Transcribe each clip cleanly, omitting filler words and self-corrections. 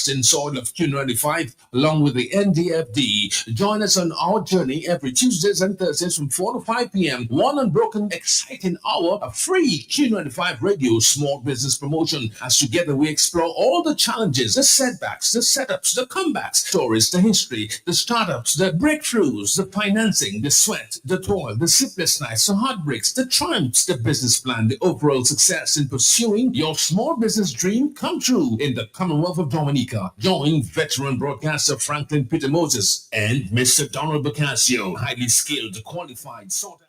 immersed in soil of Q95 along with the NDFD. Join us on our journey every Tuesdays and Thursdays from 4 to 5 p.m. One unbroken, exciting hour of free Q95 radio small business promotion. As together we explore all the challenges, the setbacks, the setups, the comebacks, stories, the history, the startups, the breakthroughs, the financing, the sweat, the toil, the sleepless nights, the heartbreaks, the triumphs, the business plan, the overall success in pursuing your small business dream come true in the Commonwealth of Dominica. Join veteran broadcaster Franklin Peter Moses and Mr. Donald Bocasio, highly skilled, qualified, sought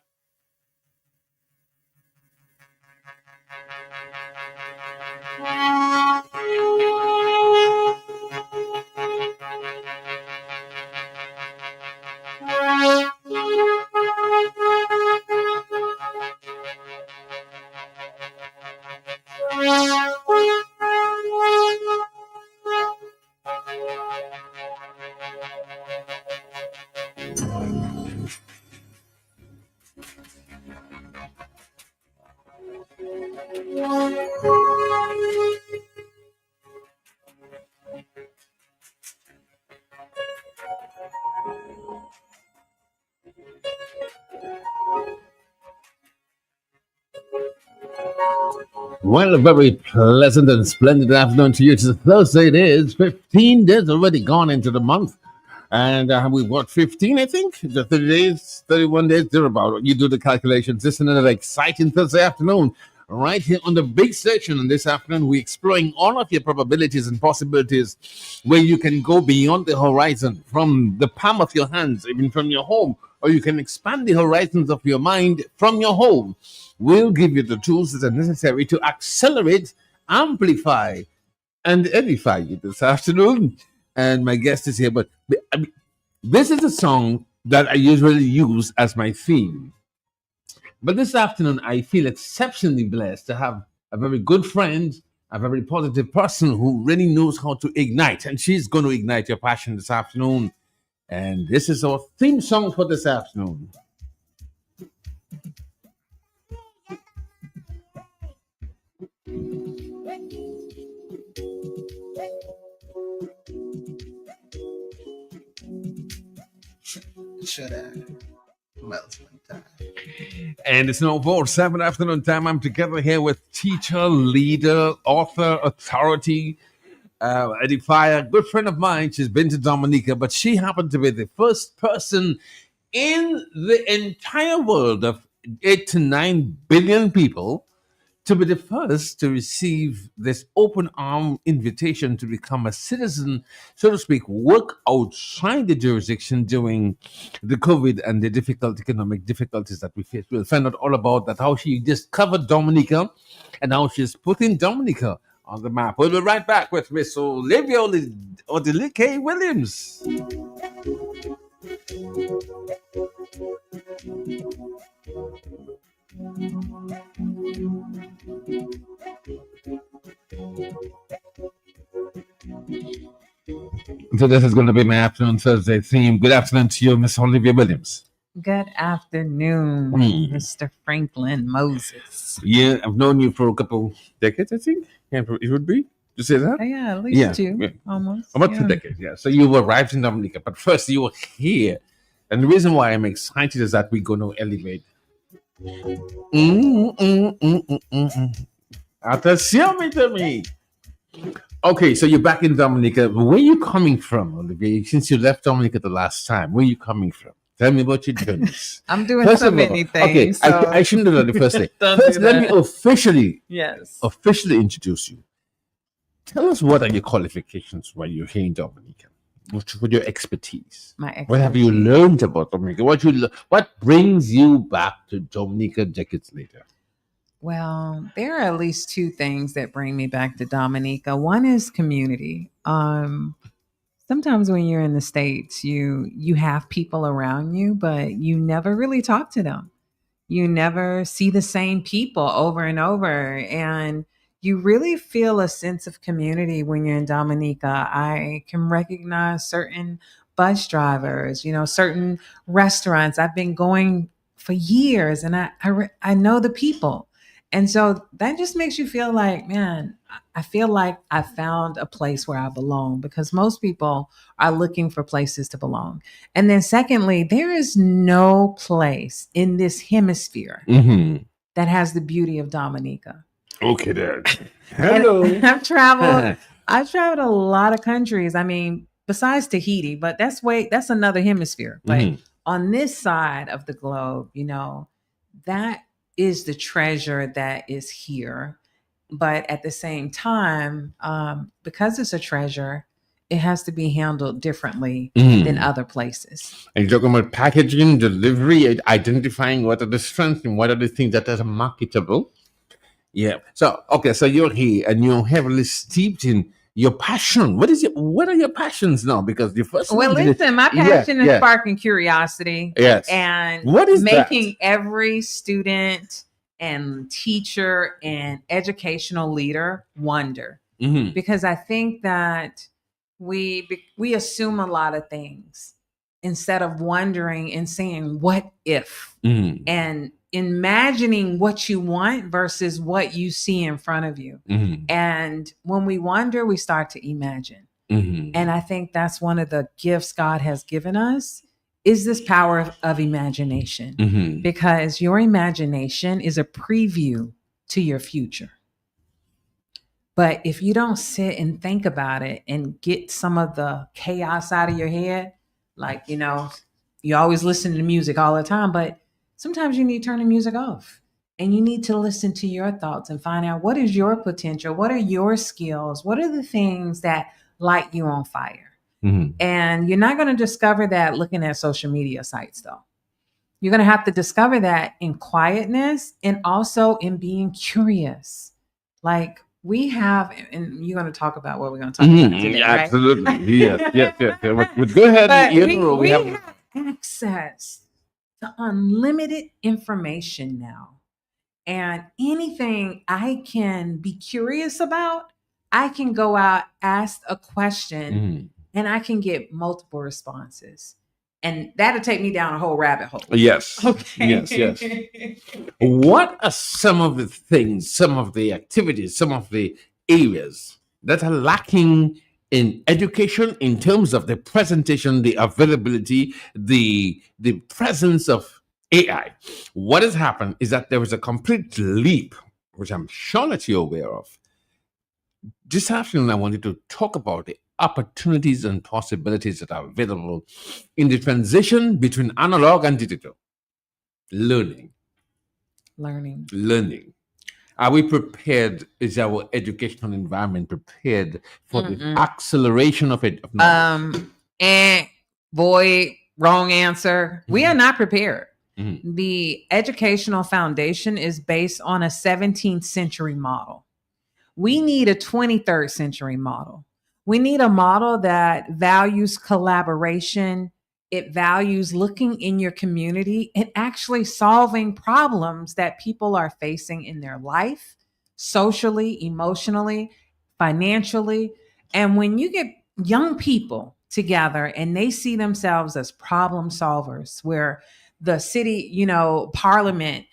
Well, a very pleasant and splendid afternoon to you. It's a Thursday. It is 15 days already gone into the month. And we've got 15, I think. The 30 days, 31 days, thereabout. You do the calculations. This is another exciting Thursday afternoon right here on the big station. And this afternoon, we're exploring all of your probabilities and possibilities where you can go beyond the horizon from the palm of your hands, even from your home, or you can expand the horizons of your mind from your home. We'll give you the tools that are necessary to accelerate, amplify, and edify you this afternoon. And my guest is here, but this is a song that I usually use as my theme. But this afternoon, I feel exceptionally blessed to have a very good friend, a very positive person who really knows how to ignite. And she's going to ignite your passion this afternoon. And this is our theme song for this afternoon. Should I? Melt my time. And it's now 4-7 afternoon time. I'm together here with teacher, leader, author, authority, edifier, good friend of mine. She's been to Dominica, but she happened to be the first person in the entire world of 8 to 9 billion people to be the first to receive this open arm invitation to become a citizen, so to speak, work outside the jurisdiction during the COVID and the difficult economic difficulties that we face. We'll find out all about that, how she discovered Dominica and how she's putting Dominica on the map. We'll be right back with Miss Olivia Odilike Williams. So this is going to be my afternoon Thursday theme. Good afternoon to you, Miss Olivia Williams. Good afternoon, Mr. Franklin Moses. Yeah, I've known you for a couple decades, I think. Yeah, it would be. You say that? Yeah, at least two, almost. About 2 decades, yeah. So you arrived in Dominica, but first you were here. And the reason why I'm excited is that we're going to elevate. Attenzione to me. Okay, so you're back in Dominica. Where are you coming from, Olivia? Since you left Dominica the last time, where are you coming from? Tell me about your journeys. I'm doing so many things. Okay, I shouldn't do that the first day. First, let me officially introduce you. Tell us, what are your qualifications while you're here in Dominica? What your expertise? What have you learned about Dominica? What brings you back to Dominica decades later? Well, there are at least two things that bring me back to Dominica. One is community. Sometimes when you're in the States, you have people around you, but you never really talk to them. You never see the same people over and over. And you really feel a sense of community when you're in Dominica. I can recognize certain bus drivers, certain restaurants. I've been going for years, and I know the people. And so that just makes you feel like, man, I feel like I found a place where I belong, because most people are looking for places to belong. And then, secondly, there is no place in this hemisphere Mm-hmm. that has the beauty of Dominica. Okay, then. And Hello. I've traveled a lot of countries. I mean, besides Tahiti, but that's another hemisphere. But Mhm. on this side of the globe, that is the treasure that is here. But at the same time, because it's a treasure, it has to be handled differently than Mhm. other places. And you're talking about packaging, delivery, identifying what are the strengths and what are the things that are marketable. Yeah. So okay, so you're here and you're heavily steeped in your passion. What are your passions now? Because the first Well, one did listen, my yeah, passion is yeah. sparking curiosity Yes. and What is that? making every student and teacher and educational leader wonder. Mm-hmm. Because I think that we assume a lot of things instead of wondering and saying what if, Mm-hmm. and imagining what you want versus what you see in front of you. Mm-hmm. And when we wonder, we start to imagine. Mm-hmm. And I think that's one of the gifts God has given us, is this power of imagination. Mm-hmm. Because your imagination is a preview to your future. But if you don't sit and think about it and get some of the chaos out of your head, like, you always listen to music all the time, but sometimes you need to turn the music off and you need to listen to your thoughts and find out what is your potential, what are your skills, what are the things that light you on fire. Mm-hmm. And you're not going to discover that looking at social media sites, though. You're going to have to discover that in quietness and also in being curious. Like we have, and you're going to talk about what we're going to talk about today, Yeah, right? absolutely. Yes. But go ahead. But We we have. have access to unlimited information now. And anything I can be curious about, I can go out, ask a question, Mhm. and I can get multiple responses. And that'll take me down a whole rabbit hole. Yes. Okay. Yes. What are some of the things, some of the activities, some of the areas that are lacking in education in terms of the presentation, the availability, the presence of AI? What has happened is that there was a complete leap, which I'm sure that you're aware of. This afternoon, I wanted to talk about the opportunities and possibilities that are available in the transition between analog and digital learning. Learning. Are we prepared? Is our educational environment prepared for the Mm-mm. acceleration of it? Of knowledge? And boy, wrong answer. We are not prepared. Mhm. The educational foundation is based on a 17th century model. We need a 23rd century model. We need a model that values collaboration. It values looking in your community and actually solving problems that people are facing in their life, socially, emotionally, financially. And when you get young people together and they see themselves as problem solvers, where the city, parliament,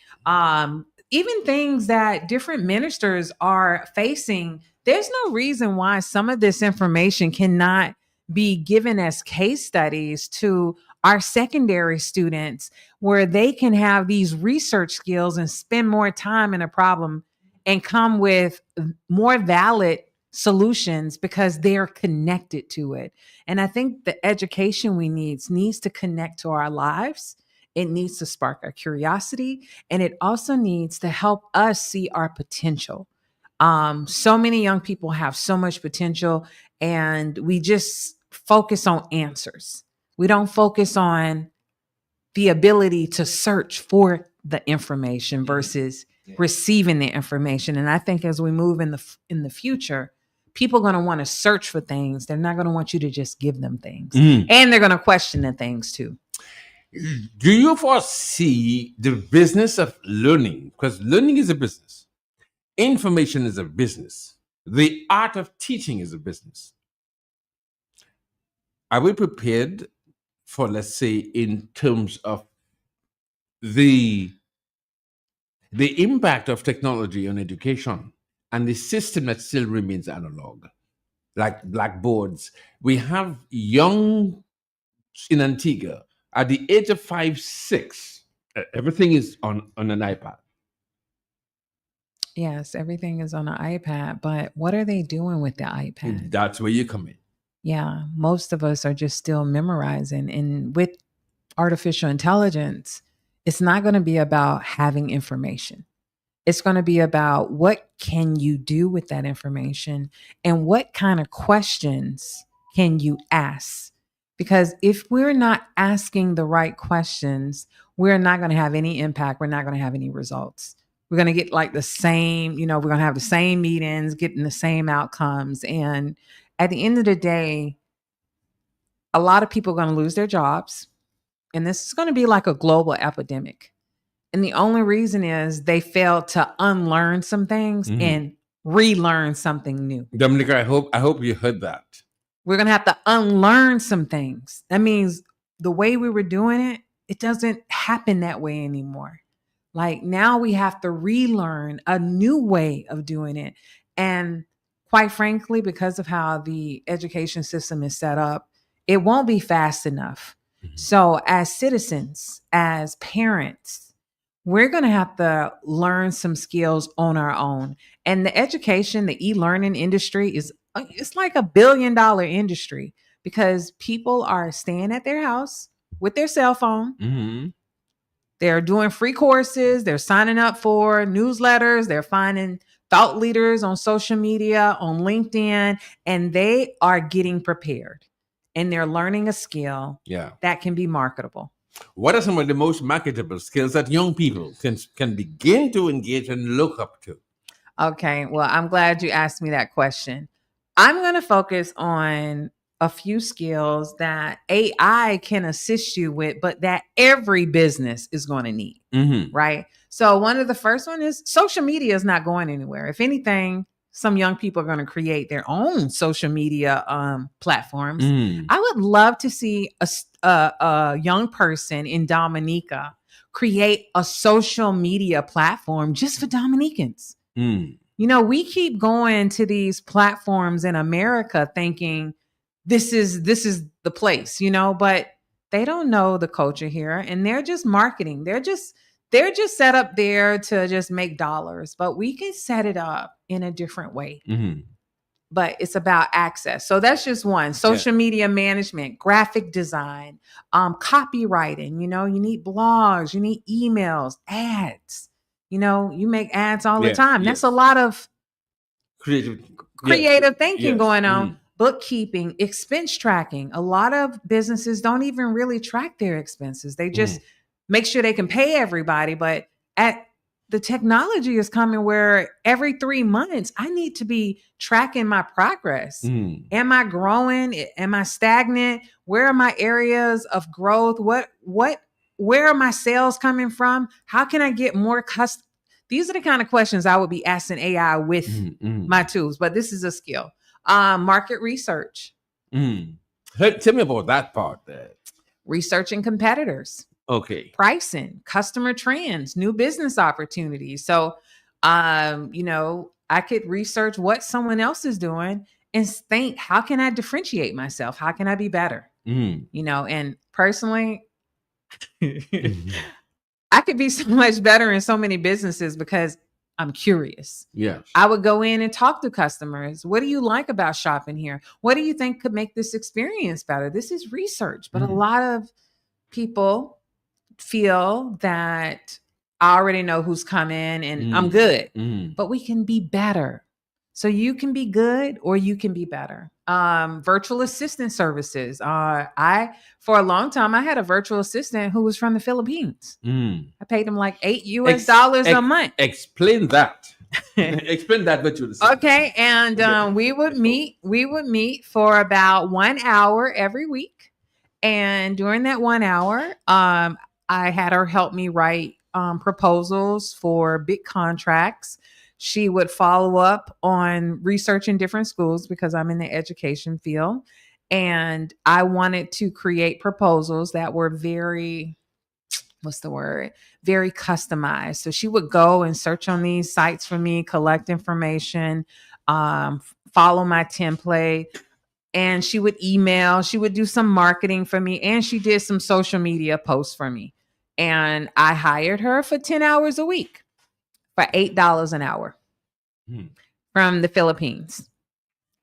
even things that different ministers are facing, there's no reason why some of this information cannot be given as case studies to our secondary students, where they can have these research skills and spend more time in a problem and come with more valid solutions because they're connected to it. And I think the education we needs to connect to our lives. It needs to spark our curiosity, and it also needs to help us see our potential. So many young people have so much potential, and we just focus on answers. We don't focus on the ability to search for the information versus receiving the information. And I think as we move in the future, people are going to want to search for things. They're not going to want you to just give them things, and they're going to question the things too. Do you foresee the business of learning? Because learning is a business, information is a business, the art of teaching is a business. Are we prepared for, let's say, in terms of the the impact of technology on education and the system that still remains analog, like blackboards. We have young in Antigua at the age of 5, 6. Everything is on an iPad. Yes, everything is on an iPad, but what are they doing with the iPad? That's where you come in. Yeah, most of us are just still memorizing. And with artificial intelligence, it's not going to be about having information. It's going to be about what can you do with that information and what kind of questions can you ask? Because if we're not asking the right questions, we're not going to have any impact. We're not going to have any results. We're going to get like the same, we're going to have the same meetings, getting the same outcomes. And at the end of the day, a lot of people are going to lose their jobs. And this is going to be like a global epidemic. And the only reason is they failed to unlearn some things and relearn something new. Dominica, I hope you heard that. We're going to have to unlearn some things. That means the way we were doing it, it doesn't happen that way anymore. Like now we have to relearn a new way of doing it. And quite frankly, because of how the education system is set up, it won't be fast enough. So as citizens, as parents, we're going to have to learn some skills on our own. And the education, the e-learning industry it's like $1 billion industry because people are staying at their house with their cell phone. They're doing free courses. They're signing up for newsletters. They're finding thought leaders on social media, on LinkedIn, and they are getting prepared and they're learning a skill that can be marketable. What are some of the most marketable skills that young people can begin to engage and look up to? Okay, well, I'm glad you asked me that question. I'm going to focus on a few skills that AI can assist you with, but that every business is going to need, right? So one of the first one is social media is not going anywhere. If anything, some young people are going to create their own social media platforms. I would love to see a young person in Dominica create a social media platform just for Dominicans. We keep going to these platforms in America thinking this is the place, but they don't know the culture here and they're just marketing. They're just set up there to just make dollars, but we can set it up in a different way. But it's about access. So that's just one. Social media management, graphic design, copywriting, you need blogs, you need emails, ads. You make ads all the time. That's a lot of creative thinking going on. Bookkeeping, expense tracking. A lot of businesses don't even really track their expenses. They just make sure they can pay everybody. But the technology is coming where every 3 months, I need to be tracking my progress. Am I growing? Am I stagnant? Where are my areas of growth? Where are my sales coming from? How can I get more custom? These are the kind of questions I would be asking AI with my tools, but this is a skill. Market research. Tell me about that part there. Researching competitors. Okay. Pricing, customer trends, new business opportunities. So, I could research what someone else is doing and think, how can I differentiate myself? How can I be better? And personally, I could be so much better in so many businesses because I'm curious. Yes. I would go in and talk to customers. What do you like about shopping here? What do you think could make this experience better? This is research, but a lot of people feel that I already know who's coming and I'm good, but we can be better. So you can be good or you can be better. Virtual assistant services. For a long time, I had a virtual assistant who was from the Philippines. I paid him like $8 a month. Explain that. Explain that virtual assistant. Okay. And we would meet for about 1 hour every week. And during that 1 hour, I had her help me write proposals for big contracts. She would follow up on research in different schools because I'm in the education field. And I wanted to create proposals that were very what's the word? Very customized. So she would go and search on these sites for me, collect information, follow my template, and she would email, she would do some marketing for me, and she did some social media posts for me. And I hired her for 10 hours a week for $8 an hour from the Philippines.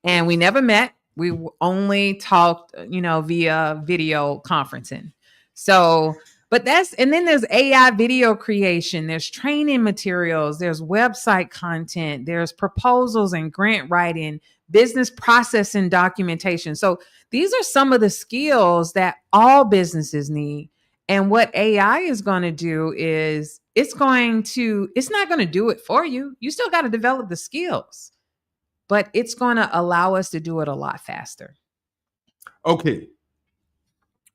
And we never met. We only talked, via video conferencing. So, but and then there's AI video creation, there's training materials, there's website content, there's proposals and grant writing, business process and documentation. So these are some of the skills that all businesses need. And what AI is going to do is it's not going to do it for you. You still got to develop the skills, but it's going to allow us to do it a lot faster. Okay.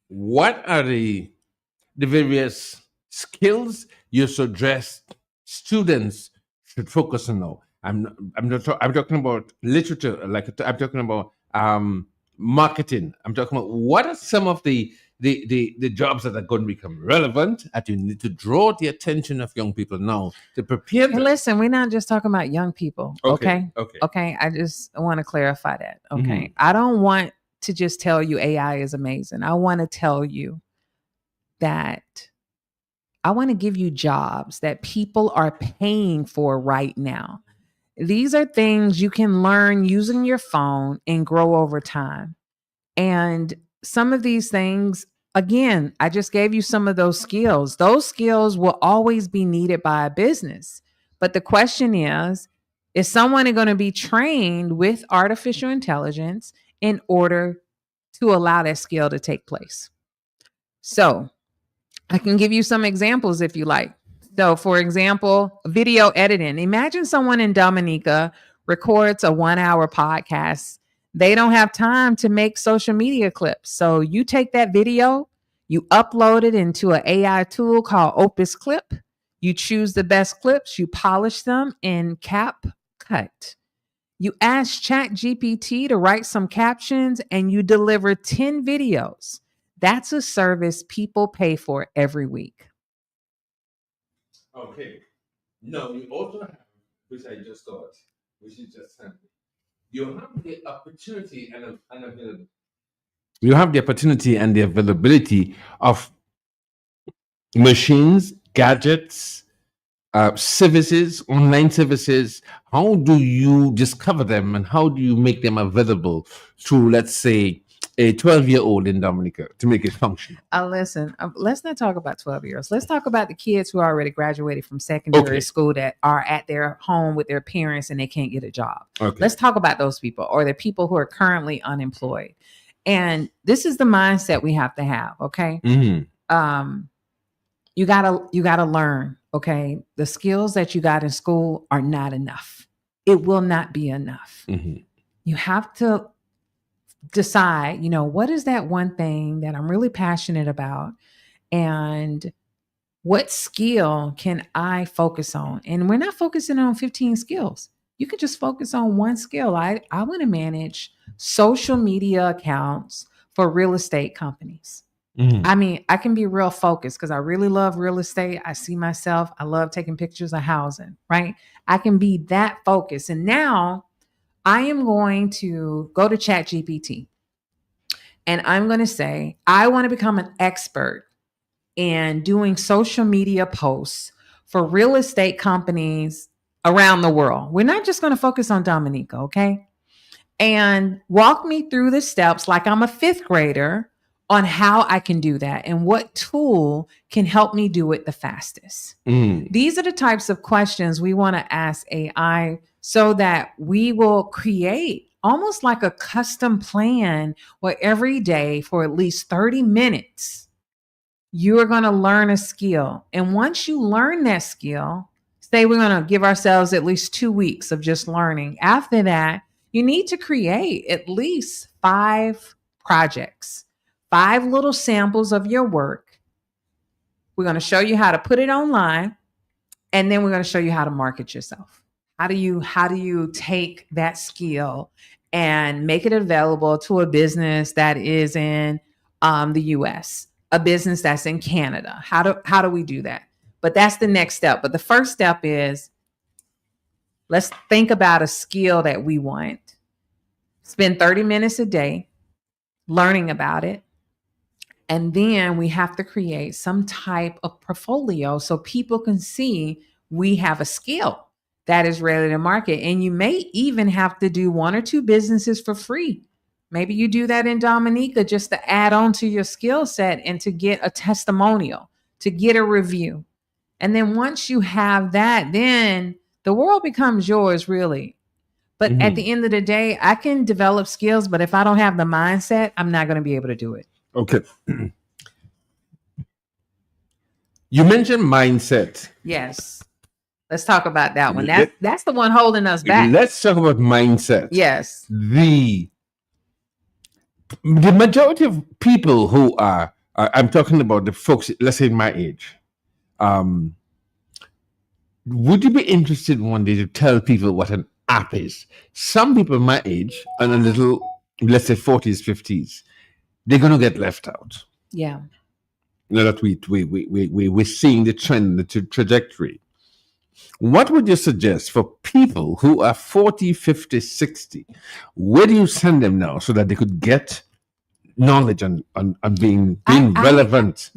What are the various skills you suggest students should focus on now? I'm talking about literature, like I'm talking about marketing. I'm talking about what are some of the jobs that are going to become relevant that you need to draw the attention of young people now to prepare them. And listen, we're not just talking about young people. Okay. I just want to clarify that. Okay. I don't want to just tell you AI is amazing. I want to tell you that I want to give you jobs that people are paying for right now. These are things you can learn using your phone and grow over time. And some of these things, again, I just gave you some of those skills. Those skills will always be needed by a business. But the question is someone going to be trained with artificial intelligence in order to allow that skill to take place? So I can give you some examples if you like. So, for example, video editing. Imagine someone in Dominica records a 1-hour podcast. They don't have time to make social media clips. So you take that video, you upload it into an AI tool called Opus Clip. You choose the best clips, you polish them in CapCut. You ask ChatGPT to write some captions and you deliver 10 videos. That's a service people pay for every week. Okay. No, you also have, which I just thought, which is just something. You have the opportunity and availability. You have the opportunity and the availability of machines, gadgets, services, online services. How do you discover them and how do you make them available to, let's say, a 12-year-old in Dominica to make it function? Listen, let's not talk about 12-year-olds. Let's talk about the kids who already graduated from secondary school that are at their home with their parents and they can't get a job. Okay. Let's talk about those people, or the people who are currently unemployed. And this is the mindset we have to have. Okay. Mm-hmm. You gotta learn. Okay. The skills that you got in school are not enough. It will not be enough. Mm-hmm. You have to decide, what is that one thing that I'm really passionate about, and what skill can I focus on? And we're not focusing on 15 skills. You can just focus on one skill. I want to manage social media accounts for real estate companies. Mm-hmm. I mean, I can be real focused because I really love real estate. I see myself, I love taking pictures of housing, right? I can be that focused. And now I am going to go to ChatGPT and I'm going to say, I want to become an expert in doing social media posts for real estate companies around the world. We're not just going to focus on Dominica, okay? And walk me through the steps like I'm a 5th grader on how I can do that and what tool can help me do it the fastest. These are the types of questions we want to ask AI so that we will create almost like a custom plan where every day for at least 30 minutes, you are going to learn a skill. And once you learn that skill, say we're going to give ourselves at least 2 weeks of just learning. After that, you need to create at least 5 projects, 5 little samples of your work. We're going to show you how to put it online, and then we're going to show you how to market yourself. How do you take that skill and make it available to a business that is in the US, a business that's in Canada. How do we do that? But that's the next step. But the first step is, let's think about a skill that we want. Spend 30 minutes a day learning about it. And then we have to create some type of portfolio so people can see we have a skill that is ready to market. And you may even have to do 1 or 2 businesses for free. Maybe you do that in Dominica just to add on to your skill set and to get a testimonial, to get a review. And then once you have that, then the world becomes yours, really. But at the end of the day, I can develop skills, but if I don't have the mindset, I'm not going to be able to do it. Okay. You mentioned mindset. Yes. Let's talk about that one. That's the one holding us back. Let's talk about mindset. Yes. The majority of people who are, I'm talking about the folks, let's say my age, would you be interested one day to tell people what an app is? Some people my age and a little, let's say 40s, 50s, they're going to get left out. Yeah. Now that we're seeing the trend, the trajectory. What would you suggest for people who are 40, 50, 60? Where do you send them now so that they could get knowledge and being relevant?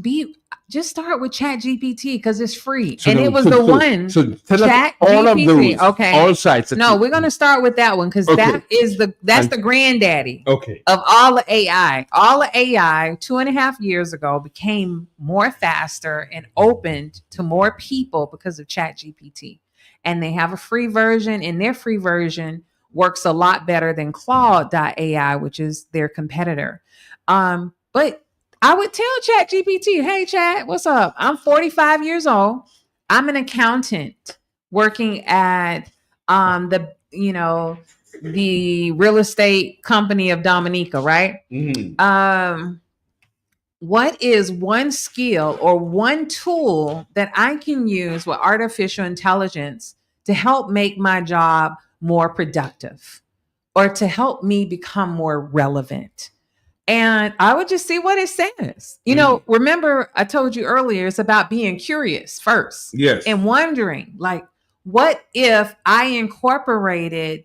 Just start with ChatGPT because it's free. So and it was one. So tell us all of those, all sites. No, we're going to start with that one because that's the granddaddy of all the AI. All the AI 2.5 years ago became more faster and opened to more people because of ChatGPT. And they have a free version, and their free version works a lot better than Claude.ai, which is their competitor. But I would tell ChatGPT, hey, Chat, what's up? I'm 45 years old. I'm an accountant working at the real estate company of Dominica, right? Mm-hmm. What is one skill or one tool that I can use with artificial intelligence to help make my job more productive or to help me become more relevant? And I would just see what it says. Remember, I told you earlier, it's about being curious first. Yes. And wondering, like, what if I incorporated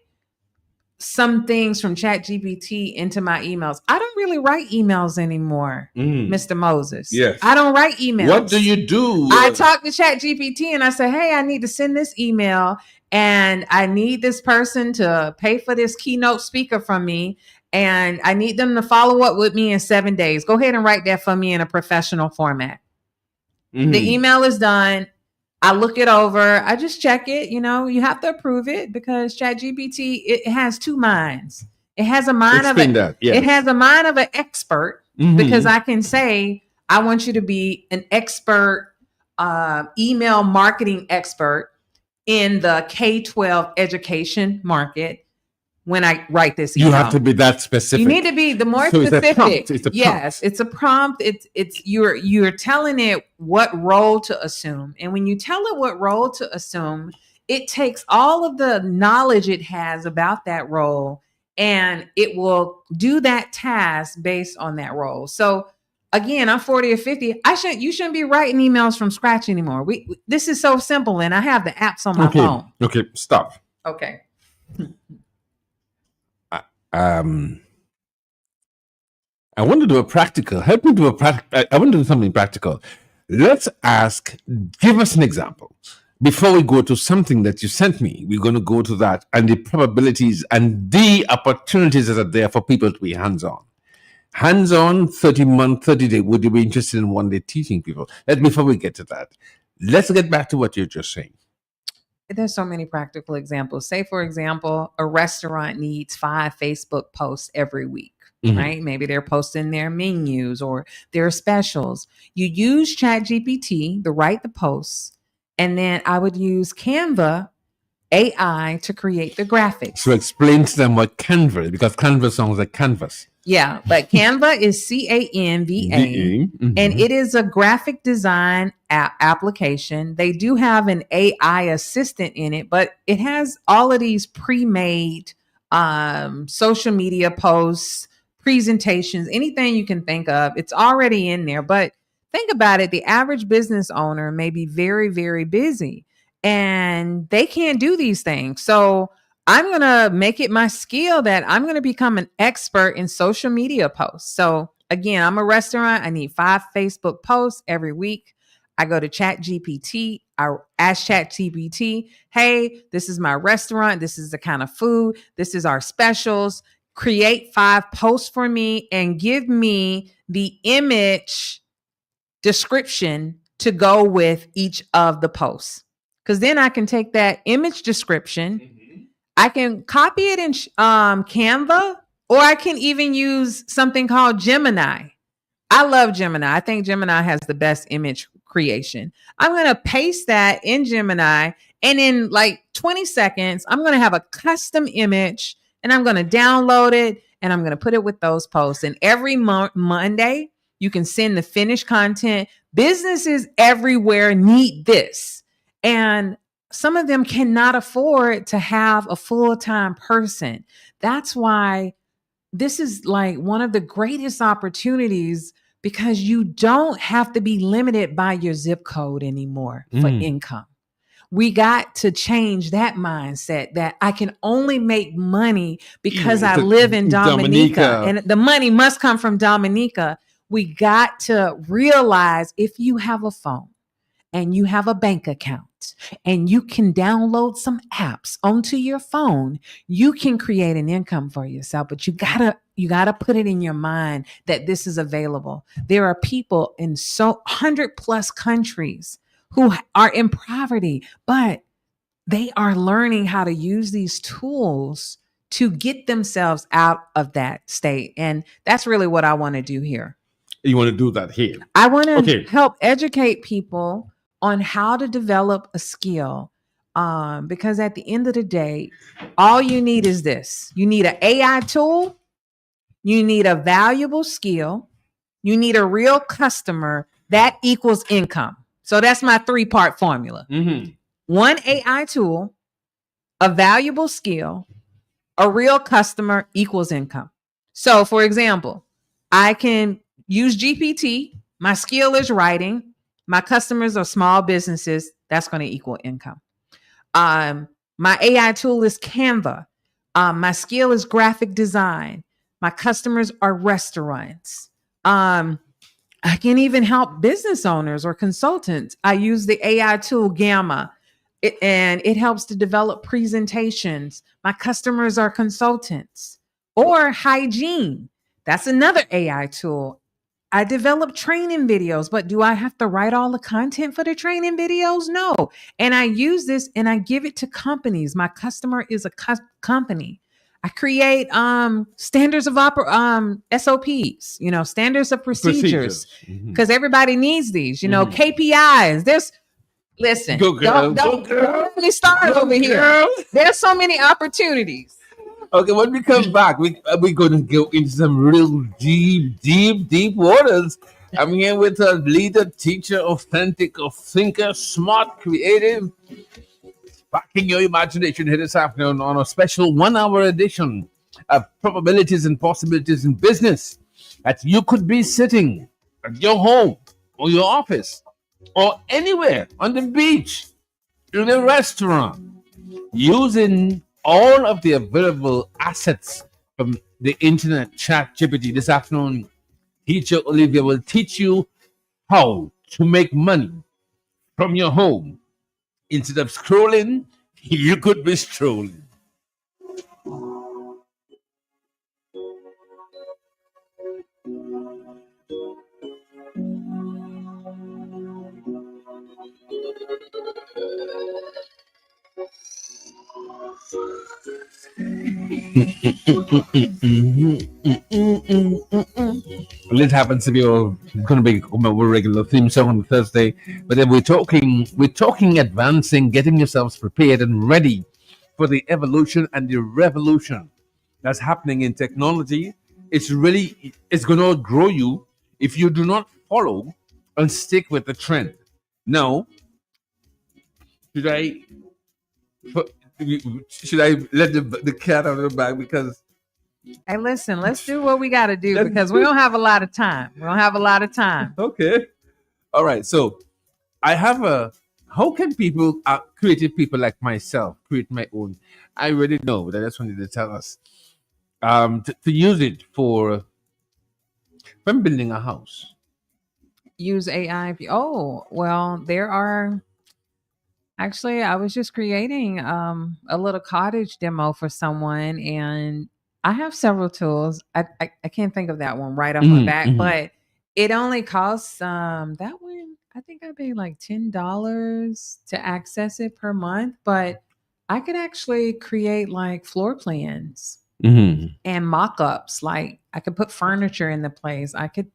some things from ChatGPT into my emails? I don't really write emails anymore, Mr. Moses. Yes. I don't write emails. What do you do? I talk to ChatGPT and I say, hey, I need to send this email and I need this person to pay for this keynote speaker from me. And I need them to follow up with me in 7 days. Go ahead and write that for me in a professional format. Mm-hmm. The email is done. I look it over. I just check it. You have to approve it because ChatGPT, it has 2 minds. It has a mind It has a mind of an expert because I can say, I want you to be an expert, email marketing expert in the K-12 education market. When I write this email, you have to be that specific. You need to be the more specific. Yes, it's a prompt. It's you're telling it what role to assume, and when you tell it what role to assume, it takes all of the knowledge it has about that role, and it will do that task based on that role. So again, I'm 40 or 50. You shouldn't be writing emails from scratch anymore. This is so simple, and I have the apps on my phone. Okay, stop. Okay. I want to do a practical. Help me do a practical. I want to do something practical. Let's give us an example. Before we go to something that you sent me, we're going to go to that and the probabilities and the opportunities that are there for people to be hands-on. Hands-on, 30 day. Would you be interested in one day teaching people? Before we get to that, let's get back to what you're just saying. There's so many practical examples. Say, for example, a restaurant needs 5 Facebook posts every week, right? Maybe they're posting their menus or their specials. You use ChatGPT to write the posts, and then I would use Canva AI to create the graphics. So explain to them what Canva is, because Canva sounds like canvas. Yeah, but Canva is CANVA, and it is a graphic design application. They do have an AI assistant in it, but it has all of these pre-made social media posts, presentations, anything you can think of. It's already in there, but think about it. The average business owner may be very, very busy and they can't do these things. So I'm going to make it my skill that I'm going to become an expert in social media posts. So again, I'm a restaurant. I need 5 Facebook posts every week. I go to Chat GPT. I ask Chat GPT, hey, this is my restaurant. This is the kind of food. This is our specials. Create 5 posts for me and give me the image description to go with each of the posts. Because then I can take that image description, I can copy it in Canva, or I can even use something called Gemini. I love Gemini. I think Gemini has the best image creation. I'm going to paste that in Gemini, and in like 20 seconds, I'm going to have a custom image, and I'm going to download it, and I'm going to put it with those posts. And every Monday, you can send the finished content. Businesses everywhere need this. And some of them cannot afford to have a full-time person. That's why this is like one of the greatest opportunities, because you don't have to be limited by your zip code anymore for income. We got to change that mindset that I can only make money because I live in Dominica and the money must come from Dominica. We got to realize if you have a phone and you have a bank account and you can download some apps onto your phone, you can create an income for yourself. But you gotta put it in your mind that this is available. There are people in 100+ countries who are in poverty, but they are learning how to use these tools to get themselves out of that state. And that's really what I want to do here. You want to do that here? I want to help educate people on how to develop a skill. Because at the end of the day, all you need is this. You need an AI tool. You need a valuable skill. You need a real customer. That equals income. So that's my 3-part formula. One AI tool, a valuable skill, a real customer equals income. So for example, I can use GPT. My skill is writing. My customers are small businesses. That's going to equal income. My AI tool is Canva. My skill is graphic design. My customers are restaurants. I can even help business owners or consultants. I use the AI tool Gamma, and it helps to develop presentations. My customers are consultants. Or hygiene. That's another AI tool. I develop training videos, but do I have to write all the content for the training videos? No. And I use this and I give it to companies. My customer is a company. I create standards of SOPs, standards of procedures, because everybody needs these, KPIs. Listen, don't really start over here. There's so many opportunities. Okay, when we come back, we're going to go into some real deep waters. I'm here with a leader, teacher, authentic, thinker, smart, creative, sparking your imagination here this afternoon on a special 1-hour edition of Probabilities and Possibilities in Business. That you could be sitting at your home or your office or anywhere on the beach, in a restaurant, using all of the available assets from the internet. Chat GPT. This afternoon, teacher Olivia will teach you how to make money from your home. Instead of scrolling, you could be strolling. Well, it happens to be going to be a regular theme song on Thursday, but then we're talking advancing, getting yourselves prepared and ready for the evolution and the revolution that's happening in technology. It's going to outgrow you if you do not follow and stick with the trend. Now, should I let the cat out of the bag? Because hey, listen, let's do what we got to do because we don't have a lot of time. Okay. All right. So I have a. How can people, creative people like myself, create my own? I already know, but I just wanted to tell us. To use it for when building a house. Use AI. Oh, well, there are actually, I was just creating a little cottage demo for someone, and I have several tools. I can't think of that one right off my Mhm, back, mhm, but it only costs that one. I think I paid like $10 to access it per month, but I could actually create like floor plans mhm, and mock-ups. Like I could put furniture in the place. I could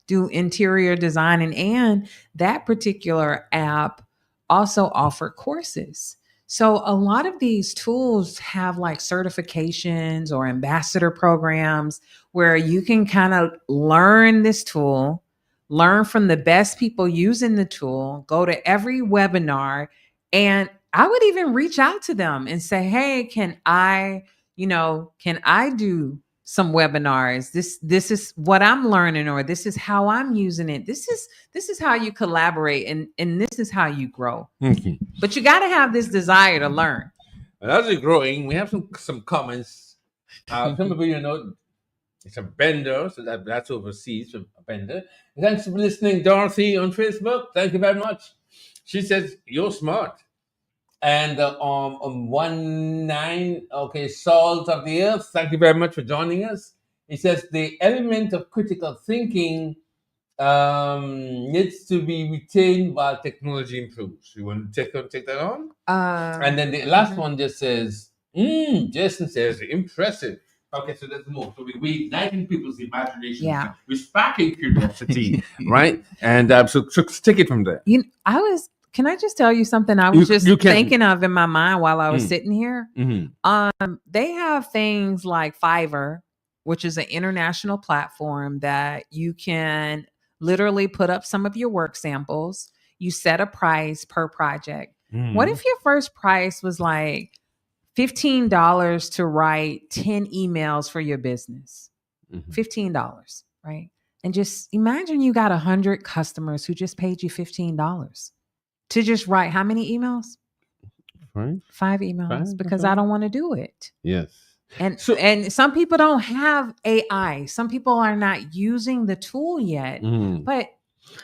do interior design, and that particular app also offered courses. So a lot of these tools have like certifications or ambassador programs where you can kind of learn this tool, learn from the best people using the tool, go to every webinar, and I would even reach out to them and say, "Hey, can I do some webinars? This is what I'm learning, or this is how I'm using it. This is how you collaborate, and this is how you grow. mhm. But you got to have this desire to learn." And as we're growing, we have some comments. Some people, it's a Bender, so that's overseas, so a Bender. Thanks for listening, Dorothy, on Facebook. Thank you very much. She says you're smart. And on 1-9, okay, Salt of the Earth. Thank you very much for joining us. He says the element of critical thinking needs to be retained while technology improves. You want to take that on? And then the last Mhm. one just says, Jason says, impressive. Okay, so there's more. So we igniting people's imaginations. Yeah. We're sparking curiosity, right? And so take it from there. Can I just tell you something I You was just you can. thinking of in my mind while I was Mm, sitting here? mhm, They have things like Fiverr, which is an international platform that you can literally put up some of your work samples. You set a price per project. What mhm, if your first price was like $15 to write 10 emails for your business? mhm. $15, right? And just imagine you got 100 customers who just paid you $15 to just write how many emails? Right, 5 emails, fine, because I fine. don't want to do it. Yes. And So, and some people don't have AI. Some people are not using the tool yet. mhm, But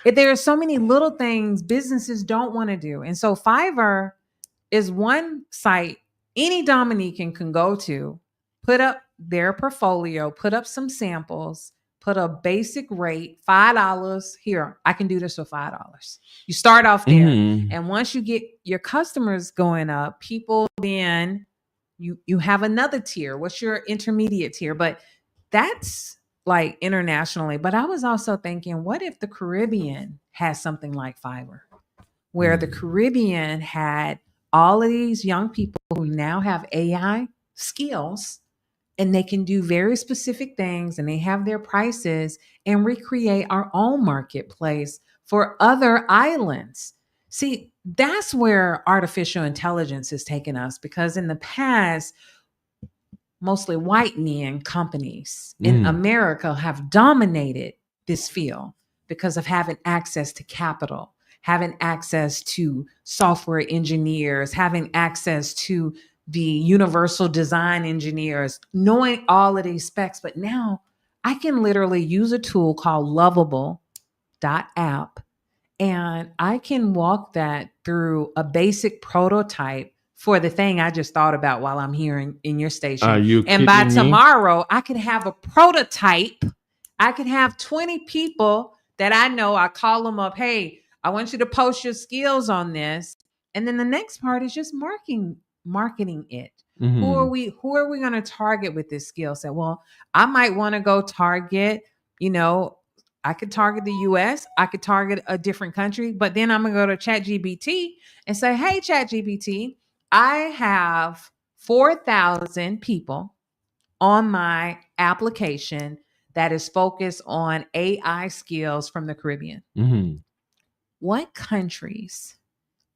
there are so many little things businesses don't want to do. And so Fiverr is one site any Dominican can go to, put up their portfolio, put up some samples, put a basic rate, $5. Here, I can do this for $5. You start off there. mhm, And once you get your customers going up, people then you have another tier. What's your intermediate tier? But that's like internationally. But I was also thinking, what if the Caribbean has something like Fiverr, where the mhm, Caribbean had all of these young people who now have AI skills, and they can do very specific things, and they have their prices, and recreate our own marketplace for other islands. See, that's where artificial intelligence has taken us, because in the past, mostly white men companies in mhm, America have dominated this field because of having access to capital, having access to software engineers, having access to the universal design engineers, knowing all of these specs. But now I can literally use a tool called Lovable.app, and I can walk that through a basic prototype for the thing I just thought about while I'm here in your Are station. you And by kidding me? tomorrow, I could have a prototype. I could have 20 people that I know. I call them up. Hey, I want you to post your skills on this. And then the next part is just marketing it. Mhm, Who are we going to target with this skill set? Well, I might want to go target, you know, I could target the US, I could target a different country, but then I'm going to go to ChatGPT and say, "Hey ChatGPT, I have 4,000 people on my application that is focused on AI skills from the Caribbean. mhm, What countries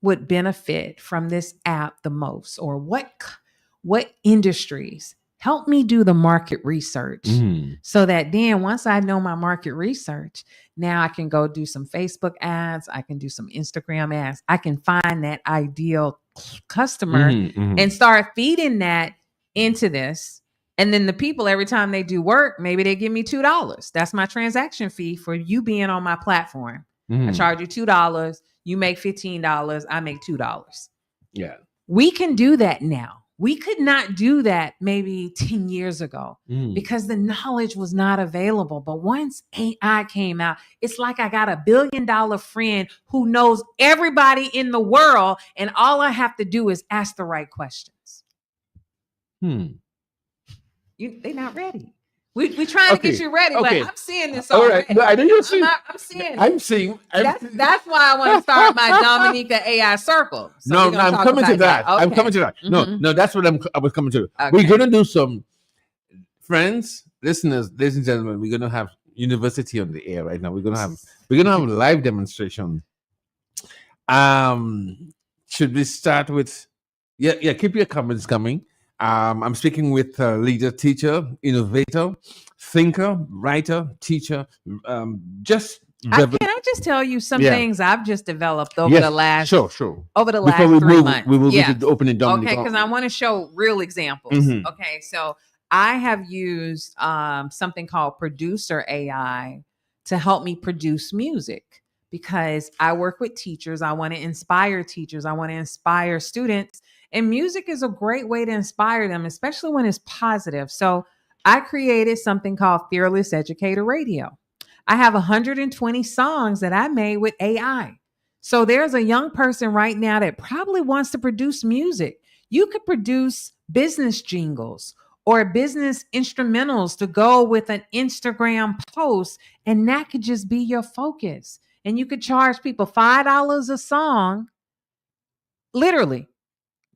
would benefit from this app the most, or what industries help me do the market research Mm. so that then once I know my market research, now I can go do some Facebook ads. I can do some Instagram ads. I can find that ideal customer and start feeding that into this. And then the people, every time they do work, maybe they give me $2. That's my transaction fee for you being on my platform. I charge you $2. You make $15. I make $2. Yeah. We can do that now. We could not do that maybe 10 years ago because the knowledge was not available. But once AI came out, it's like I got $1 billion friend who knows everybody in the world, and all I have to do is ask the right questions. They're not ready. We trying to get you ready, but I'm seeing this already. All right. No, I know you're seeing. I'm seeing it. I'm seeing. That's why I want to start my Dominica AI circle. So no, I'm coming to that. Okay. I'm coming to that. No, that's what I was coming to. Okay. We're going to do some, friends, listeners, ladies and gentlemen. We're going to have university on the air right now. We're going to have a live demonstration. Should we start with? Yeah. Keep your comments coming. I'm speaking with a leader, teacher, innovator, thinker, writer, teacher. Can I just tell you some things I've just developed over the last over the last 3 months? We will get the opening Dominic. Okay, because I want to show real examples. Okay, so I have used something called Producer AI to help me produce music because I work with teachers. I want to inspire teachers. I want to inspire students. And music is a great way to inspire them, especially when it's positive. So I created something called Fearless Educator Radio. I have 120 songs that I made with AI. So there's a young person right now that probably wants to produce music. You could produce business jingles or business instrumentals to go with an Instagram post, and that could just be your focus. And you could charge people $5 a song, literally.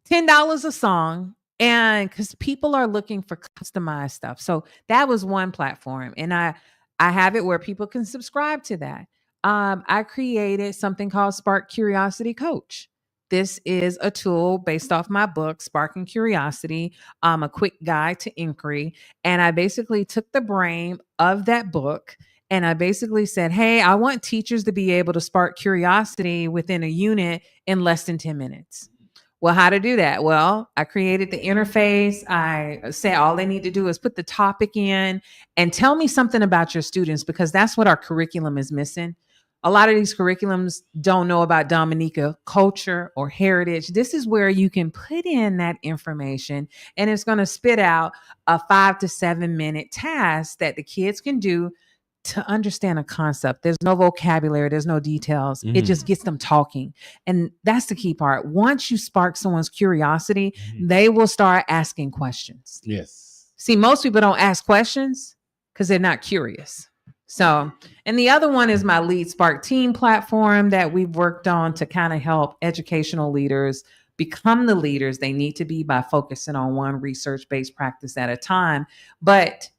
$10 a song, and because people are looking for customized stuff. So that was one platform, and I have it where people can subscribe to that. I created something called Spark Curiosity Coach. This is a tool based off my book, Sparking Curiosity, a quick guide to inquiry. And I basically took the brain of that book and I basically said, hey, I want teachers to be able to spark curiosity within a unit in less than 10 minutes. Well, how to do that? Well, I created the interface. I said all they need to do is put the topic in and tell me something about your students, because that's what our curriculum is missing. A lot of these curriculums don't know about Dominica culture or heritage. This is where you can put in that information and it's going to spit out a 5 to 7 minute task that the kids can do to understand a concept. There's no vocabulary, there's no details. It just gets them talking. And that's the key part. Once you spark someone's curiosity, they will start asking questions. Yes. See, most people don't ask questions because they're not curious. So, and the other one is my Lead Spark Team platform that we've worked on to kind of help educational leaders become the leaders they need to be by focusing on one research-based practice at a time. But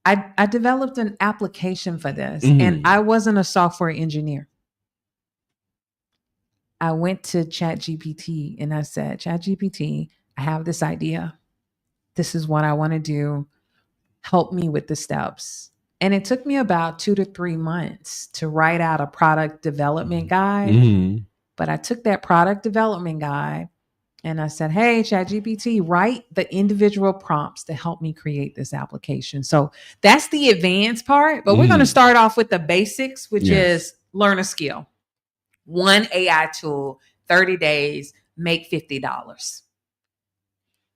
I developed an application for this, and I wasn't a software engineer. I went to ChatGPT and I said, ChatGPT, I have this idea. This is what I want to do. Help me with the steps. And it took me about 2 to 3 months to write out a product development guide. But I took that product development guide and I said, hey, ChatGPT, write the individual prompts to help me create this application. So that's the advanced part. But we're going to start off with the basics, which is learn a skill. One AI tool, 30 days, make $50.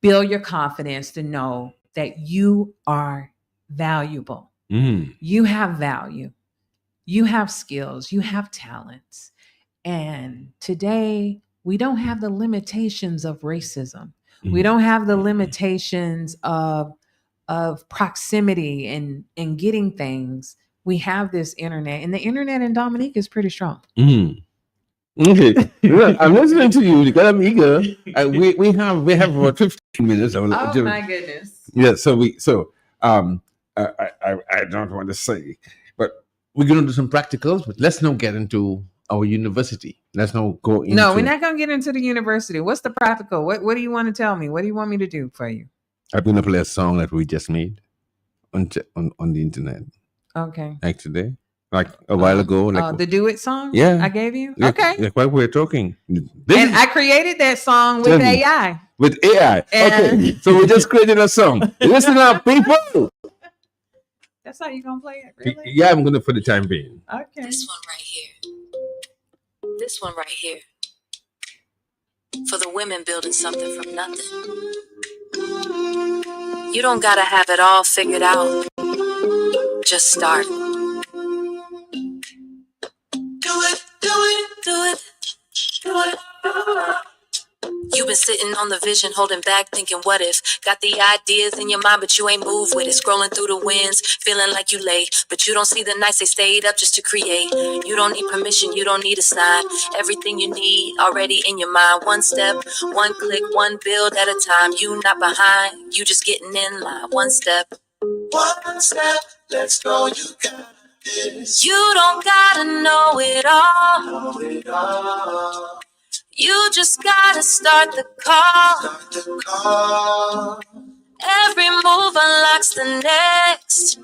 Build your confidence to know that you are valuable. You have value. You have skills. You have talents. And today, we don't have the limitations of racism. We don't have the limitations of proximity and getting things. We have this internet, and the internet in Dominique is pretty strong. Okay, I'm listening to you because I'm eager. We have about 15 minutes. Oh my goodness! Yeah, I don't want to say, but we're going to do some practicals. But let's not get into our university. Let's not go into. No, we're not going to get into the university. What's the practical? What do you want to tell me? What do you want me to do for you? I'm gonna play a song that we just made on the internet, Okay. like today, like a while ago, like the Do It song yeah, I gave you? like, Okay. like while we're talking. And I created that song with Tell me. AI. With AI. Okay, And- so we just created a song. Listen up, people. That's how you gonna play it, really? Yeah, I'm gonna for the time being. Okay. This one right here. This one right here. For the women building something from nothing. You don't gotta have it all figured out. Just start. Do it, do it, do it, do it. You've been sitting on the vision, holding back, thinking what if. Got the ideas in your mind, but you ain't moved with it. Scrolling through the winds, feeling like you late. But you don't see the nights they stayed up just to create. You don't need permission, you don't need a sign. Everything you need already in your mind. One step, one click, one build at a time. You not behind, you just getting in line. One step, let's go, you got this. You don't gotta know it all. You just gotta start the call. Every move unlocks the next.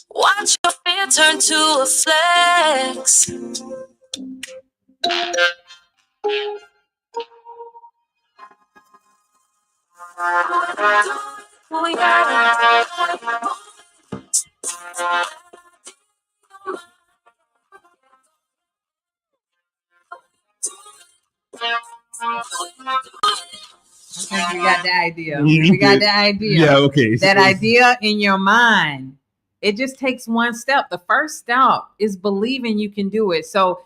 Watch your fear turn to a flex. Okay, we got the idea. We got the idea. Yeah, okay. That idea in your mind. It just takes one step. The first step is believing you can do it. So,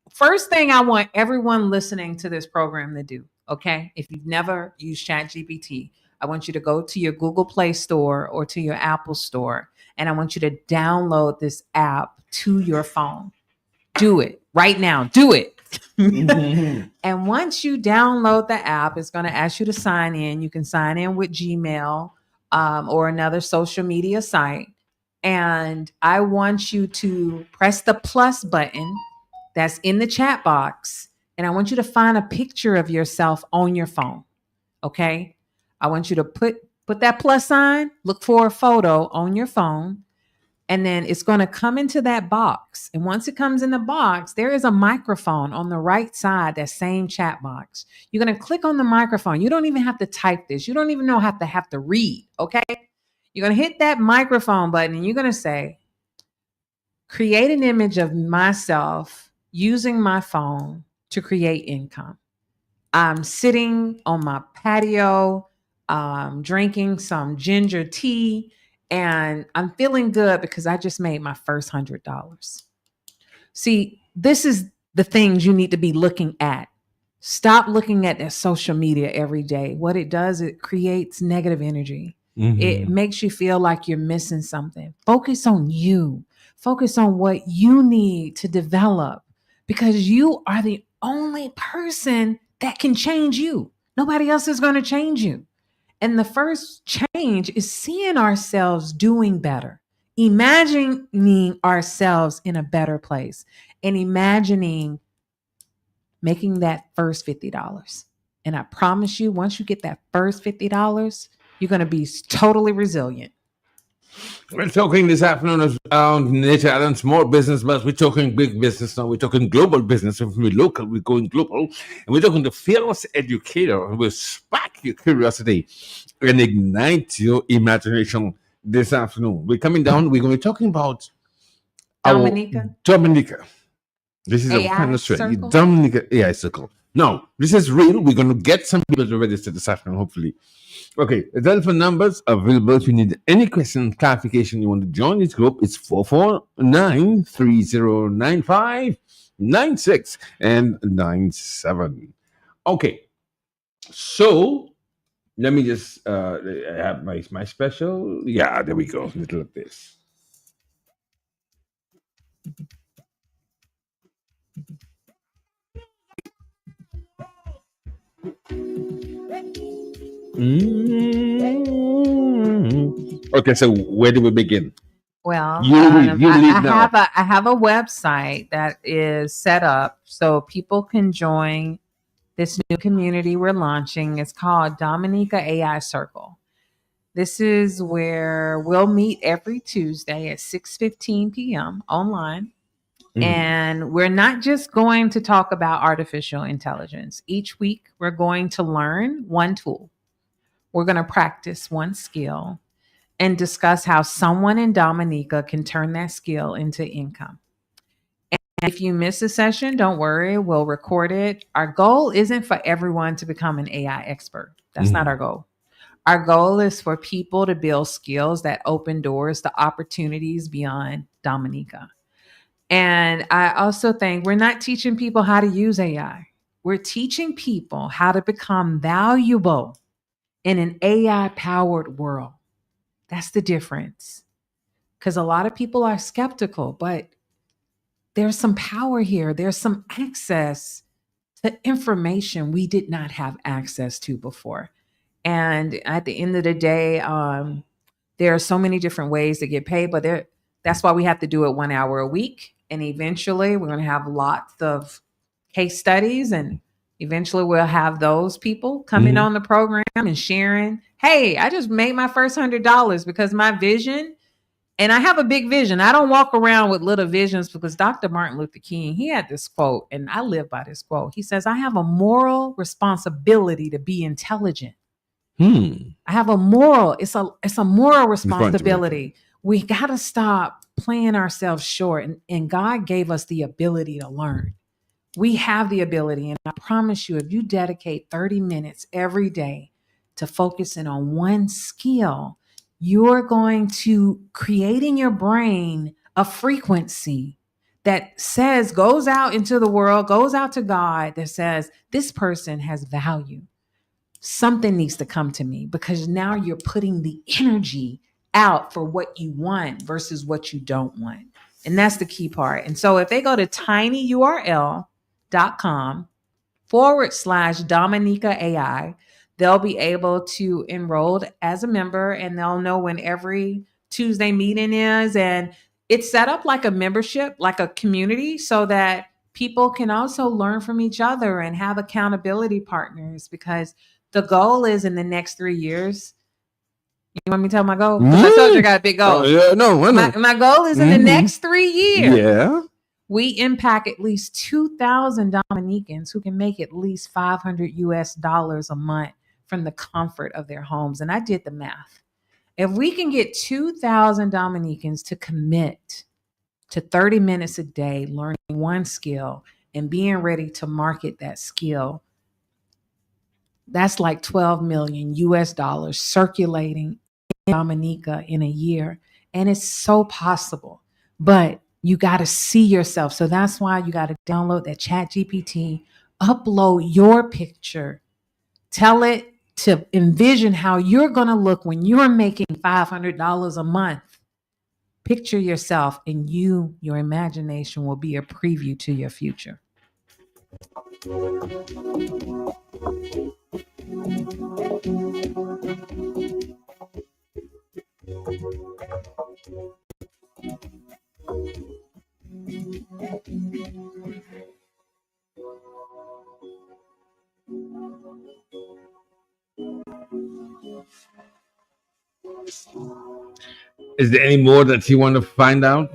first thing I want everyone listening to this program to do, okay? If you've never used ChatGPT, I want you to go to your Google Play Store or to your Apple Store, and I want you to download this app to your phone. Do it right now. Do it. And once you download the app, it's going to ask you to sign in. You can sign in with Gmail or another social media site. And I want you to press the plus button that's in the chat box. And I want you to find a picture of yourself on your phone. Okay. I want you to put that plus sign, look for a photo on your phone. And then it's going to come into that box. And once it comes in the box, there is a microphone on the right side, that same chat box. You're going to click on the microphone. You don't even have to type this. You don't even have to read. Okay. You're going to hit that microphone button and you're going to say, create an image of myself using my phone to create income. I'm sitting on my patio, drinking some ginger tea, and I'm feeling good because I just made my first $100. See, this is the things you need to be looking at. Stop looking at that social media every day. What it does, it creates negative energy. It makes you feel like you're missing something. Focus on you. Focus on what you need to develop, because you are the only person that can change you. Nobody else is going to change you. And the first change is seeing ourselves doing better, imagining ourselves in a better place, and imagining making that first $50. And I promise you, once you get that first $50, you're going to be totally resilient. We're talking this afternoon around Nature Island small business, but we're talking big business now. We're talking global business. If we're local, we're going global. And we're talking the fearless educator who will spark your curiosity and ignite your imagination this afternoon. We're coming down. We're going to be talking about Dominica. This is AI a kind of circle? Dominica AI circle. No, this is real. We're going to get some people to register this afternoon, hopefully. Okay, the telephone numbers available if you need any question, clarification, you want to join this group. It's 449-3095-96 and 97. Okay, so let me just I have my special. Yeah, there we go. Little of this. Okay, so where do we begin? Well, You lead now. I have a website that is set up so people can join this new community we're launching. It's called Dominica AI Circle. This is where we'll meet every Tuesday at 6:15 p.m. online. And we're not just going to talk about artificial intelligence. Each week, we're going to learn one tool. We're going to practice one skill and discuss how someone in Dominica can turn that skill into income. And if you miss a session, don't worry, we'll record it. Our goal isn't for everyone to become an AI expert. That's not our goal. Our goal is for people to build skills that open doors to opportunities beyond Dominica. And I also think we're not teaching people how to use AI. We're teaching people how to become valuable in an AI powered world. That's the difference. Because a lot of people are skeptical, but there's some power here. There's some access to information we did not have access to before. And at the end of the day, there are so many different ways to get paid, but that's why we have to do it 1 hour a week. And eventually we're going to have lots of case studies, and eventually we'll have those people coming on the program and sharing, hey, I just made my first $100 because my vision, and I have a big vision. I don't walk around with little visions, because Dr. Martin Luther King, he had this quote, and I live by this quote. He says, I have a moral responsibility to be intelligent. I have a moral, it's a moral responsibility. We got to stop playing ourselves short. And God gave us the ability to learn. We have the ability. And I promise you, if you dedicate 30 minutes every day to focusing on one skill, you're going to create in your brain a frequency that says, goes out into the world, goes out to God, that says, this person has value. Something needs to come to me, because now you're putting the energy out for what you want versus what you don't want. And that's the key part. And so if they go to tinyurl.com/Dominica AI, they'll be able to enroll as a member, and they'll know when every Tuesday meeting is. And it's set up like a membership, like a community, so that people can also learn from each other and have accountability partners, because the goal is in the next 3 years. You want me to tell my goal? Because I told you I got a big goal. My goal is in the next 3 years. We impact at least 2,000 Dominicans who can make at least $500 a month from the comfort of their homes. And I did the math. If we can get 2,000 Dominicans to commit to 30 minutes a day, learning one skill and being ready to market that skill, that's like $12 million circulating in Dominica in a year. And it's so possible, but you got to see yourself. So that's why you got to download that ChatGPT, upload your picture, tell it to envision how you're going to look when you're making $500 a month. Picture yourself, and your imagination will be a preview to your future. Is there any more that you want to find out?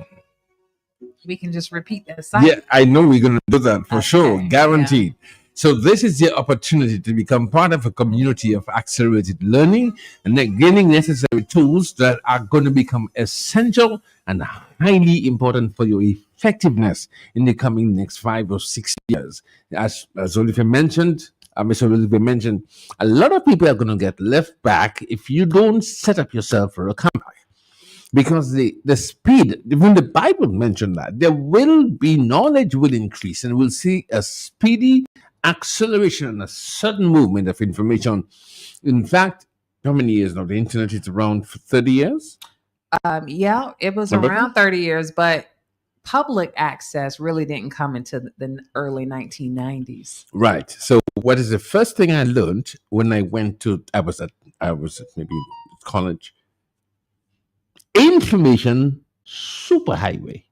We can just repeat that site. Yeah, I know we're going to do that for sure, guaranteed. Yeah. So this is the opportunity to become part of a community of accelerated learning and then gaining necessary tools that are going to become essential and highly important for your effectiveness in the coming next 5 or 6 years. As Olivia mentioned, Mr. Olivia mentioned, a lot of people are going to get left back if you don't set up yourself for a comeback. Because the speed, even the Bible mentioned that there will be, knowledge will increase, and we'll see a speedy acceleration and a sudden movement of information. In fact, how many years now? The internet is around 30 years? Yeah, it was around 30 years, but public access really didn't come into the early 1990s. Right. So what is the first thing I learned when I went to, I was at maybe college? Information superhighway.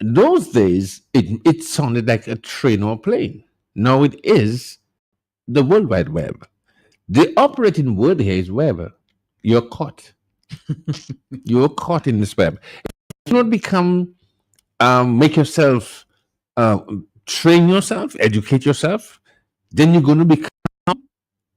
Those days, it sounded like a train or a plane. No, it is the World Wide Web. The operating word here is web. You're caught. You're caught in this web. Do not become, make yourself, uh, train yourself, educate yourself. Then you're going to become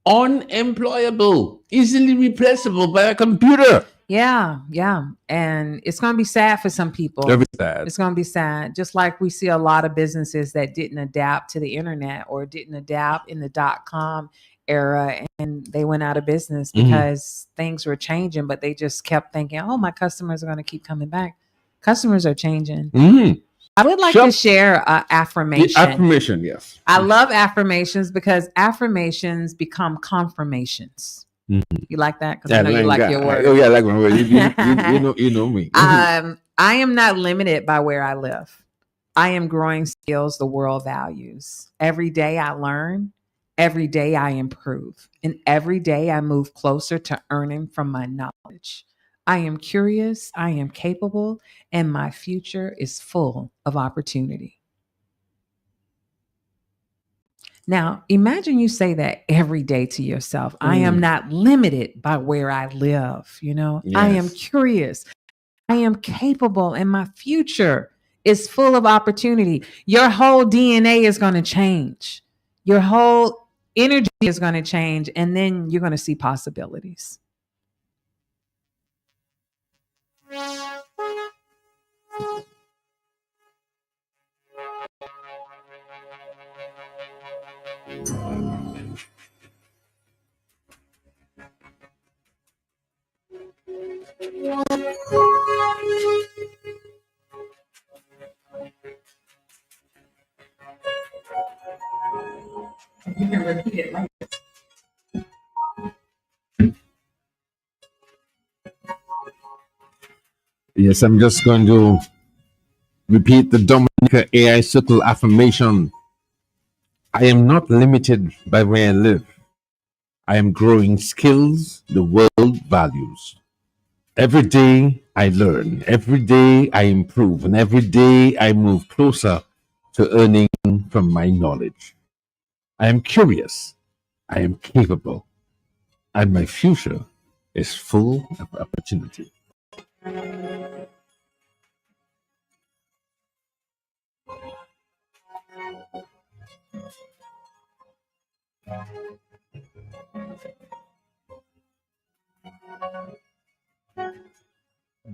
unemployable, easily replaceable by a computer. Yeah, yeah. And it's going to be sad for some people. Very sad. It's going to be sad. Just like we see a lot of businesses that didn't adapt to the internet or didn't adapt in the .com era, and they went out of business because things were changing, but they just kept thinking, oh, my customers are going to keep coming back. Customers are changing. I would like to share affirmation. Affirmation, yes. I love affirmations because affirmations become confirmations. You like that? Because I know you like your word. Oh yeah, I like my word. You know me. I am not limited by where I live. I am growing skills the world values. Every day I learn. Every day I improve. And every day I move closer to earning from my knowledge. I am curious. I am capable. And my future is full of opportunity. Now, imagine you say that every day to yourself. I am not limited by where I live. You know, Yes. I am curious. I am capable, and my future is full of opportunity. Your whole DNA is going to change. Your whole energy is going to change, and then you're going to see possibilities. You can repeat it like Yes, I'm just going to repeat the Dominica AI Circle affirmation. I am not limited by where I live. I am growing skills the world values. Every day I learn, every day I improve, and every day I move closer to earning from my knowledge. I am curious, I am capable, and my future is full of opportunity.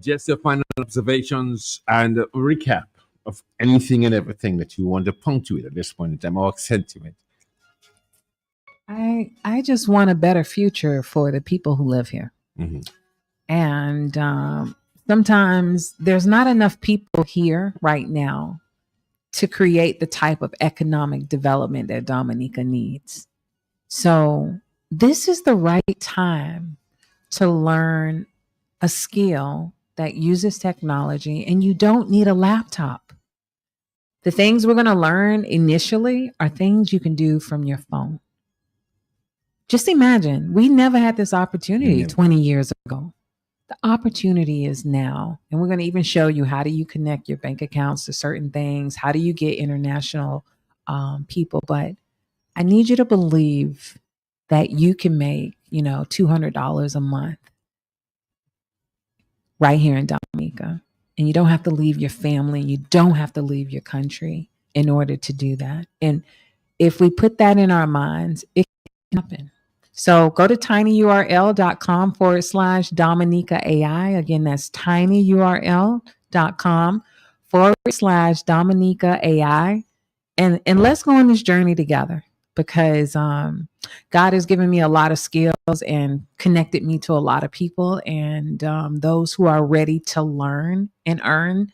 Just your final observations and a recap of anything and everything that you want to punctuate at this point in time or accentuate. I just want a better future for the people who live here. Mhm. And sometimes there's not enough people here right now to create the type of economic development that Dominica needs. So this is the right time to learn a skill that uses technology, and you don't need a laptop. The things we're going to learn initially are things you can do from your phone. Just imagine, we never had this opportunity Never. 20 years ago. The opportunity is now. And we're going to even show you how do you connect your bank accounts to certain things? How do you get international people? But I need you to believe that you can make, $200 a month right here in Dominica. And you don't have to leave your family. You don't have to leave your country in order to do that. And if we put that in our minds, it can happen. So go to tinyurl.com/Dominica AI. Again, that's tinyurl.com/Dominica AI. And let's go on this journey together because God has given me a lot of skills and connected me to a lot of people. And those who are ready to learn and earn,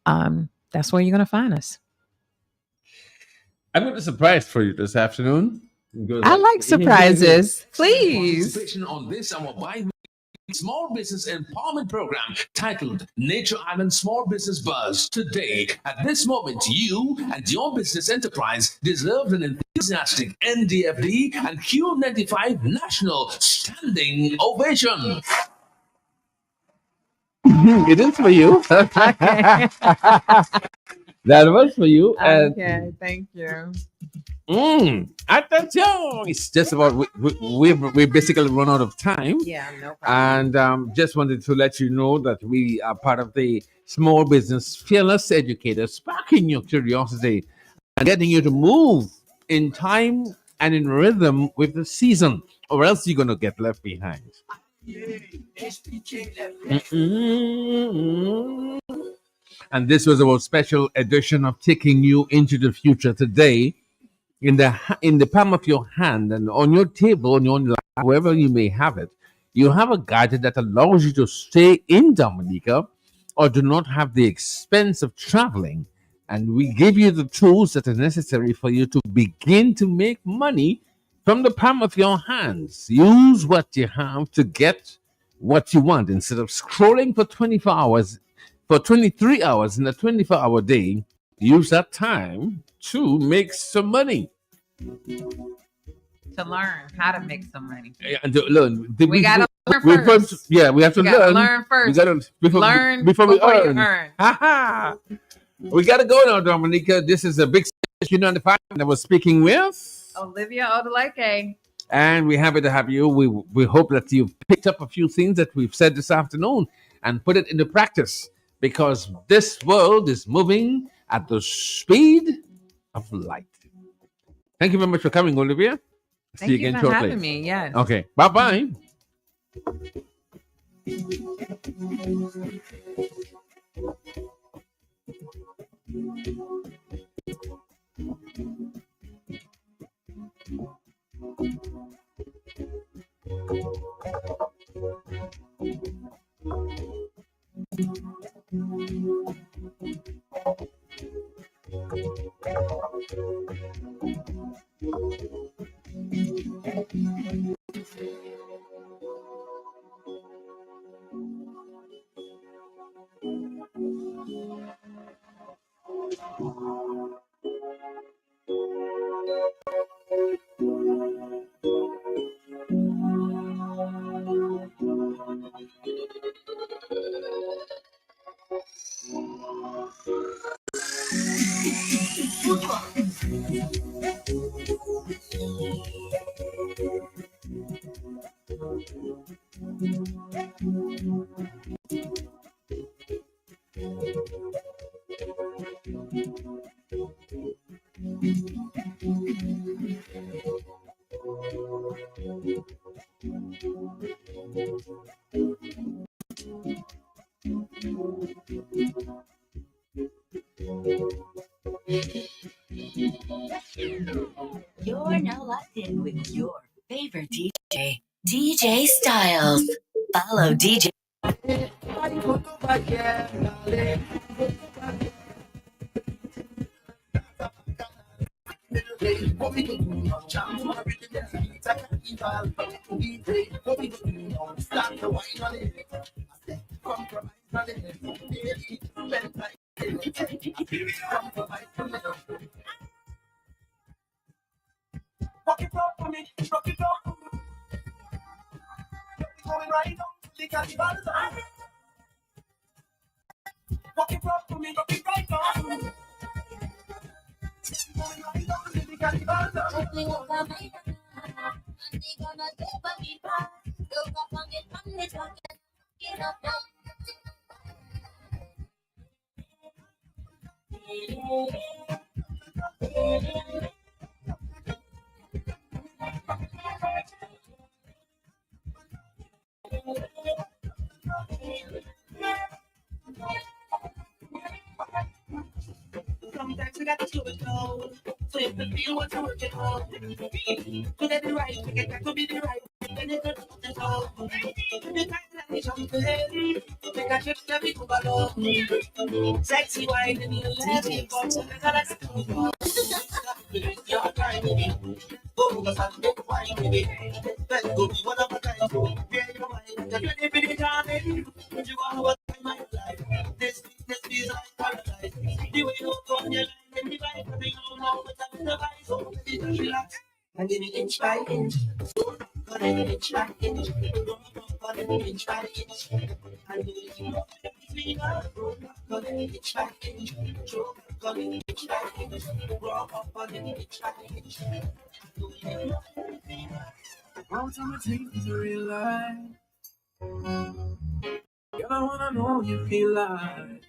that's where you're going to find us. I've got a surprise for you this afternoon. I like surprises. Please. Participation on this our small business empowerment program titled Nature Island Small Business Buzz. Today, at this moment, you and your business enterprise deserve an enthusiastic NDFD and Q95 national standing ovation. It is for you. Okay. That was for you. And Okay, thank you. Attention! It's just about we basically run out of time, Yeah, no problem. and just wanted to let you know that we are part of the Small Business Fearless Educators, sparking your curiosity and getting you to move in time and in rhythm with the season, or else you're gonna get left behind. Mm-mm. And this was our special edition of taking you into the future today in the palm of your hand and on your table, on your lap, wherever you may have it. You have a gadget that allows you to stay in Dominica or do not have the expense of traveling. And we give you the tools that are necessary for you to begin to make money from the palm of your hands. Use what you have to get what you want instead of scrolling for 24 hours, for 23 hours in a 24-hour day. Use that time to make some money. To learn how to make some money. And to learn. We gotta learn we first. Yeah, we have to We gotta learn. learn We first. gotta Learn before we before you earn. earn. Ha We gotta go now, Dominica. This is a big station on the five that was speaking with. Olivia Odeleke. And we're happy to have you. We hope that you've picked up a few things that we've said this afternoon and put it into practice, because this world is moving at the speed of light. Thank you very much for coming, Olivia. Thank See you you again for shortly. having me. Yes. Okay. Bye-bye. You're now locked in with your favorite DJ, DJ Styles. Follow DJ. Sometimes we got to slow it down. So if you feel what you're working on, to get it right, it got to be the right. Then you could put it on. You can't let me jump in. Make a trip to be too alone. Sexy wine and you let me go. So I gotta do it. Your time, baby. Go to the make wine, baby. Let's go be one of a kind. Yeah, your mind. You're ready for the time. You are what I might like. This is like paradise. The way you go on your line and the vibe, I don't know what I'm the vibe. So baby, just relax and give me inch by inch. Got an inch by inch. Got an inch by inch. And you know between us, got an inch by inch. Got on the beach like it. Grow up on the beach like it. Long time it takes to realize. Girl, I wanna know you feel like.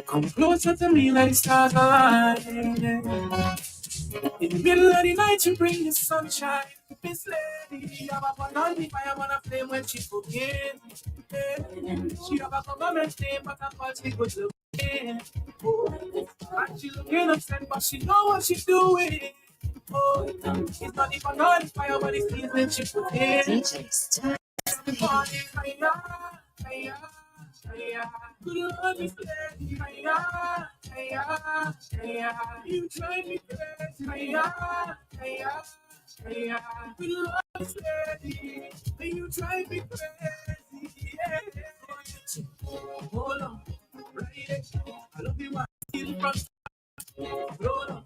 Come closer to me like stars align. In the middle of the night, you bring the sunshine. Miss Lady, she have a fun on the fire, wanna flame when she forget. She have a government name, but I thought she was looking. And she looking upset, but she know what she's doing. Oh, it's not even on the fire, but it's when she forget. Party, hiya, hiya. Good Lord, Miss Lady, hiya, hiya, hiya. You drive me crazy, hiya, hiya, hiya. Good Lord, Miss Lady, you drive me crazy, yeah. Hold on, right it. I love you, I see it from hold on,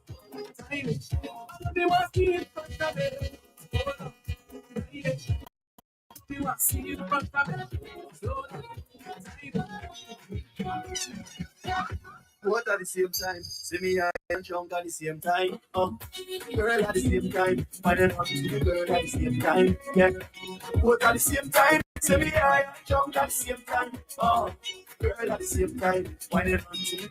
time it. I love you, I see it from the bed. Hold on, right it. You are seeing from the slow down. Both at the same time, see me high and drunk at the same time. Girl at the same time, and then up to the girl at the same time. Yeah, both at the same time, see me high and drunk at the same time. Girl at the same time, and then up to the